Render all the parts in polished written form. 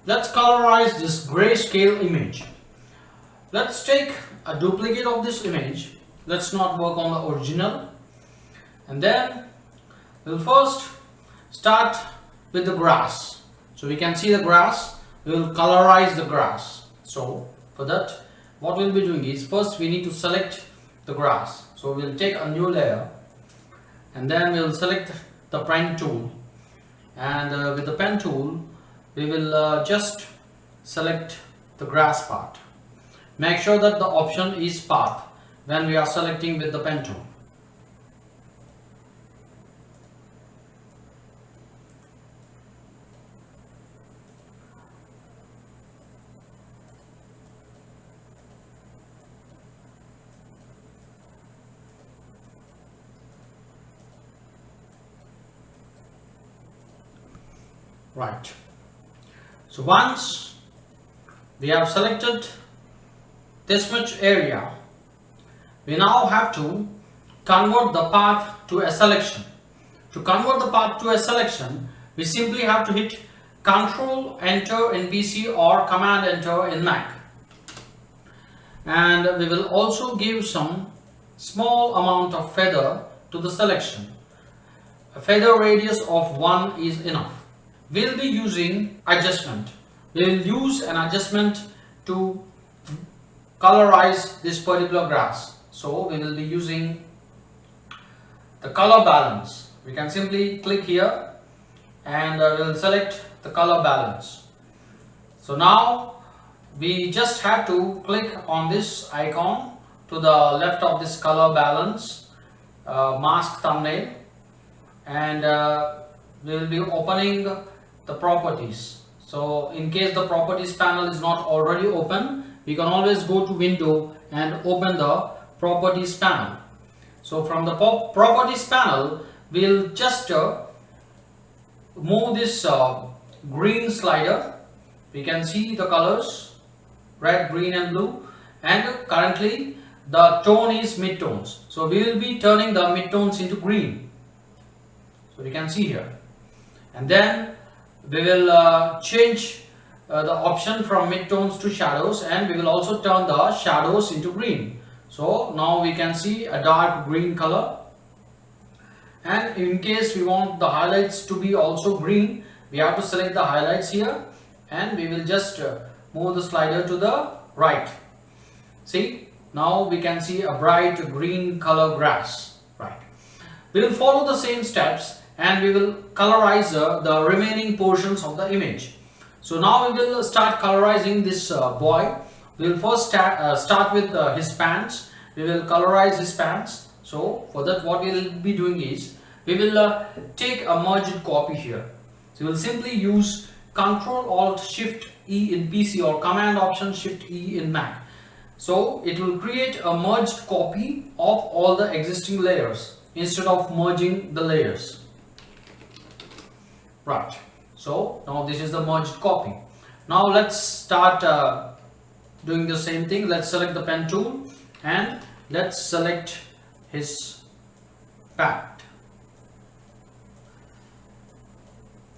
let's colorize this grayscale image. Let's take a duplicate of this image. Let's not work on the original. And then we'll first start with the grass. So we can see the grass. We will colorize the grass. So for that, what we'll be doing is first we need to select the grass. So we'll take a new layer and then we'll select the pen tool. And with the pen tool, we will just select the grass part. Make sure that the option is path when we are selecting with the pen tool. Right. So once we have selected this much area, we now have to convert the path to a selection. To convert the path to a selection, we simply have to hit Ctrl Enter in PC or Command Enter in Mac. And we will also give some small amount of feather to the selection. A feather radius of 1 is enough. We'll be using adjustment. We will use an adjustment to colorize this particular grass. So we will be using the color balance. We can simply click here and we will select the color balance. So now we just have to click on this icon to the left of this color balance mask thumbnail, and we will be opening the properties. So in case the properties panel is not already open, we can always go to window and open the properties panel. So from the properties panel, we'll just move this green slider. We can see the colors red, green and blue, and currently the tone is midtones. So we will be turning the midtones into green. So we can see here, and then we will change the option from midtones to shadows, and we will also turn the shadows into green. So now we can see a dark green color, and in case we want the highlights to be also green, we have to select the highlights here, and we will just move the slider to the right. See, now we can see a bright green color grass. Right. We will follow the same steps and we will colorize the remaining portions of the image. So now we will start colorizing this boy. We will first start with his pants. We will colorize his pants. So for that, what we will be doing is we will take a merged copy here. So we will simply use Ctrl Alt Shift E in PC or Command Option Shift E in Mac. So it will create a merged copy of all the existing layers instead of merging the layers. Right. So now this is the merged copy. Now let's start doing the same thing. Let's select the pen tool and let's select his pant.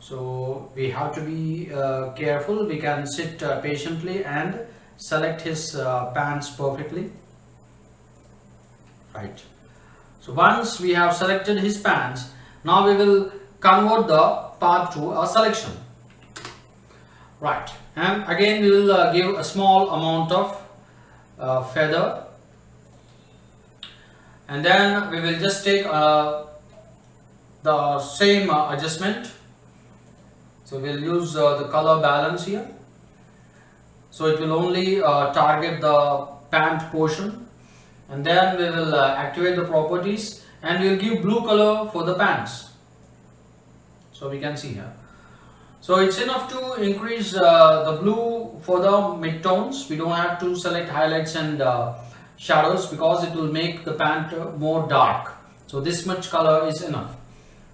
So we have to be careful. We can sit patiently and select his pants perfectly. Right. So once we have selected his pants, now we will convert the path to a selection. Right. And again we will give a small amount of feather, and then we will just take the same adjustment. So we will use the color balance here. So it will only target the pant portion, and then we will activate the properties and we will give blue color for the pants. So we can see here. So it's enough to increase the blue for the midtones. We don't have to select highlights and shadows because it will make the pant more dark. So this much color is enough.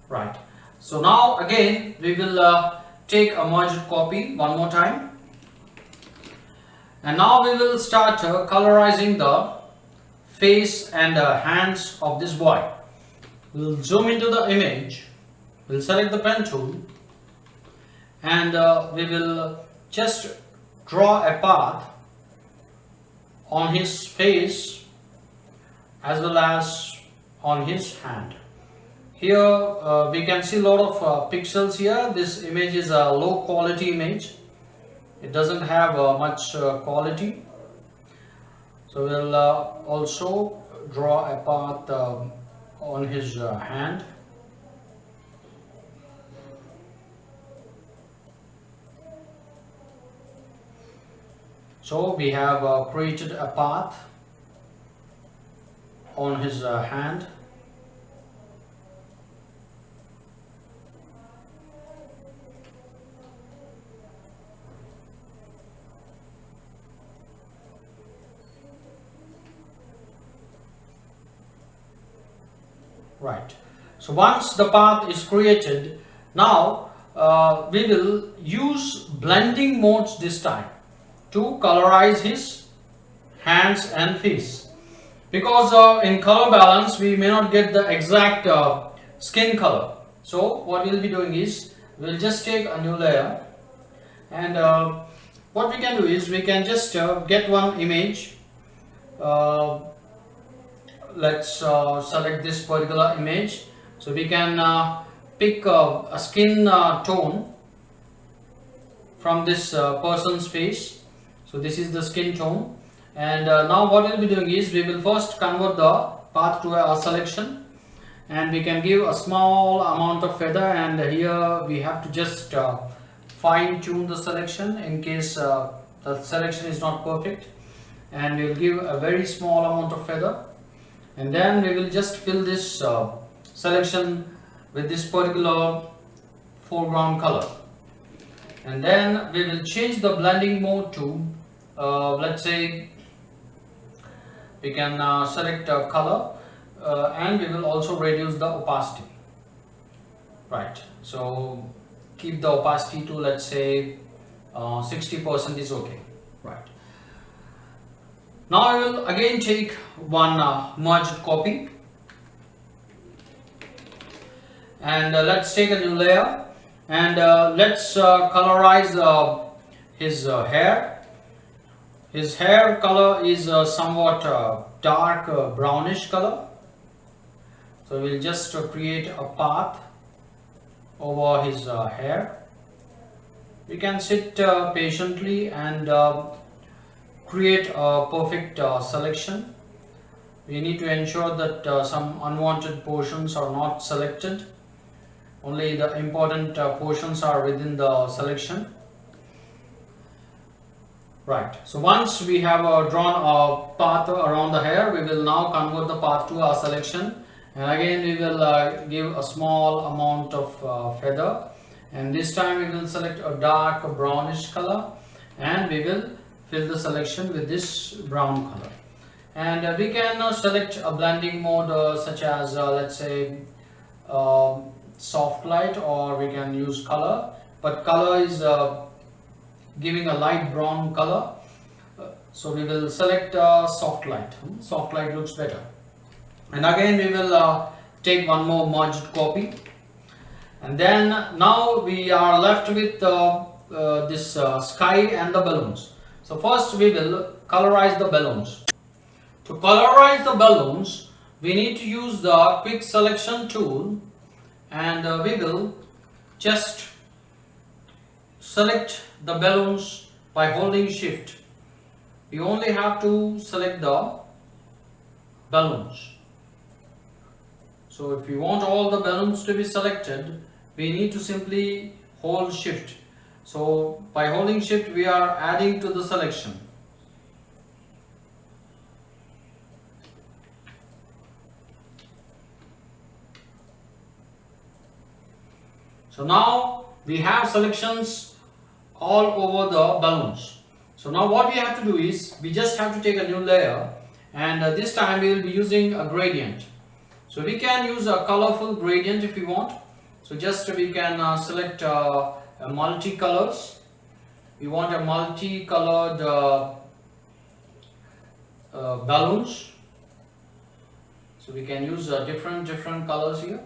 Right. So now again we will take a merged copy one more time. And now we will start colorizing the face and hands of this boy. We will zoom into the image. We'll select the pen tool and we will just draw a path on his face as well as on his hand. Here we can see a lot of pixels here. This image is a low quality image. It doesn't have much quality. So we'll also draw a path on his hand. So we have created a path on his hand. Right. So once the path is created, now we will use blending modes this time to colorize his hands and face, because in color balance we may not get the exact skin color. So what we'll be doing is we'll just take a new layer, and what we can do is we can just get one image. Let's select this particular image. So we can pick a skin tone from this person's face. So this is the skin tone, and now what we'll be doing is we will first convert the path to a selection, and we can give a small amount of feather, and here we have to just fine tune the selection in case the selection is not perfect, and we will give a very small amount of feather, and then we will just fill this selection with this particular foreground color, and then we will change the blending mode to let's say we can select a color, and we will also reduce the opacity. Right, so keep the opacity to, let's say 60% is okay. Right, now I will again take one merged copy, and let's take a new layer, and let's colorize his hair. His hair color is somewhat dark brownish color. So we'll just create a path over his hair. We can sit patiently and create a perfect selection. We need to ensure that some unwanted portions are not selected. Only the important portions are within the selection. Right, so once we have drawn a path around the hair, we will now convert the path to a selection, and again we will give a small amount of feather, and this time we will select a dark brownish color, and we will fill the selection with this brown color. And we can select a blending mode such as let's say soft light, or we can use color, but color is giving a light brown color, so we will select soft light. Soft light looks better, and again we will take one more merged copy, and then now we are left with this sky and the balloons. So first we will colorize the balloons. To colorize the balloons, we need to use the quick selection tool, and we will just select the balloons by holding shift. We only have to select the balloons. So if we want all the balloons to be selected, we need to simply hold shift. So by holding shift, we are adding to the selection. So now we have selections all over the balloons. So now what we have to do is we just have to take a new layer, and this time we will be using a gradient. So we can use a colorful gradient if we want. So just we can select a multi-colors. We want a multi-colored balloons. So we can use different colors here.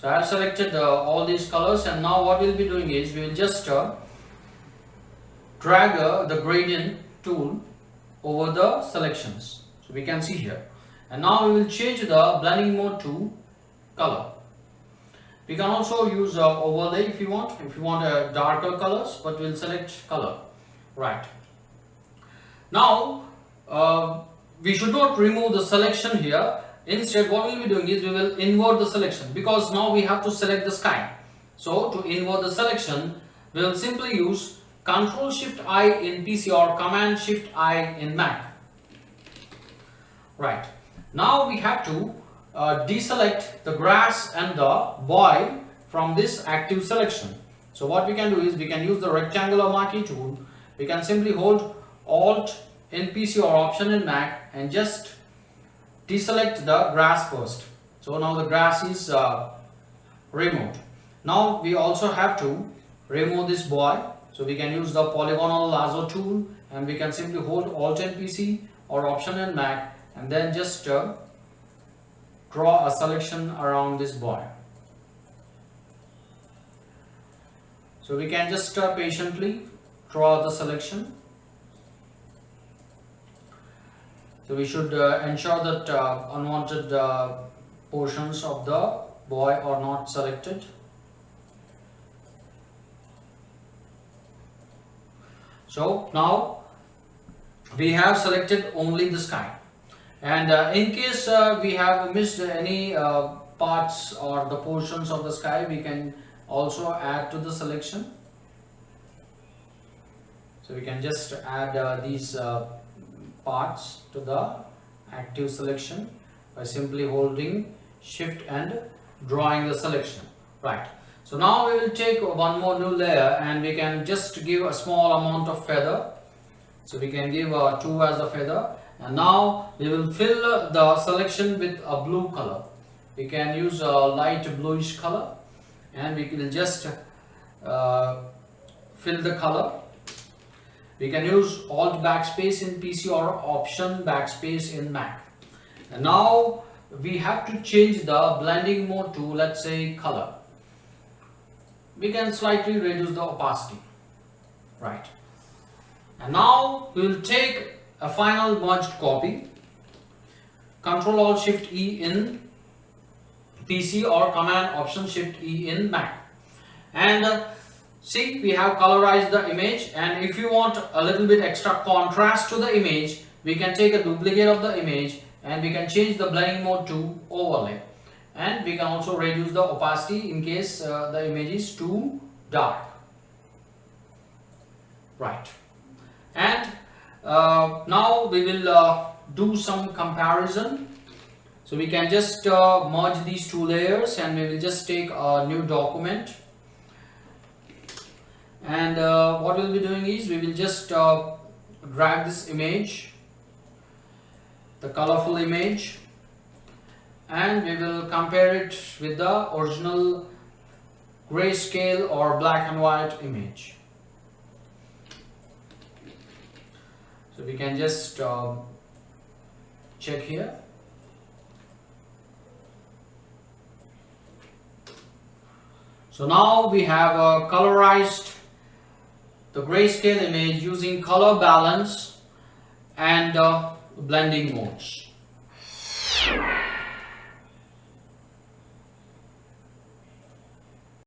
So I have selected all these colors, and now what we'll be doing is we will just drag the gradient tool over the selections. So we can see here, and now we will change the blending mode to color. We can also use overlay if you want darker colors, but we'll select color. Right. Now we should not remove the selection here. Instead, what we'll be doing is we will invert the selection, because now we have to select the sky. So to invert the selection, we will simply use Ctrl Shift I in PC or Command Shift I in Mac. Right. Now we have to deselect the grass and the boy from this active selection. So what we can do is we can use the rectangular marquee tool. We can simply hold Alt in PC or Option in Mac and just deselect the grass first. So now the grass is removed. Now we also have to remove this boy. So we can use the polygonal lasso tool, and we can simply hold Alt in PC or Option in Mac and then just draw a selection around this boy. So we can just patiently draw the selection. So we should ensure that unwanted portions of the boy are not selected. So now we have selected only the sky, and in case we have missed any parts or the portions of the sky, we can also add to the selection. So we can just add these parts to the active selection by simply holding Shift and drawing the selection. Right. So now we will take one more new layer, and we can just give a small amount of feather. So we can give 2 as a feather, and now we will fill the selection with a blue color. We can use a light bluish color, and we will just fill the color. We can use Alt backspace in PC or Option backspace in Mac. And now we have to change the blending mode to, let's say, color. We can slightly reduce the opacity. Right. And now we will take a final merged copy. Ctrl Alt Shift E in PC or Command Option Shift E in Mac. And see, we have colorized the image, and if you want a little bit extra contrast to the image, we can take a duplicate of the image and we can change the blending mode to overlay, and we can also reduce the opacity in case the image is too dark. Right. And now we will do some comparison. So we can just merge these two layers, and we will just take a new document. And what we'll be doing is we will just drag this image, the colorful image, and we will compare it with the original grayscale or black and white image. So we can just check here. So now we have colorized the grayscale image using color balance and blending modes.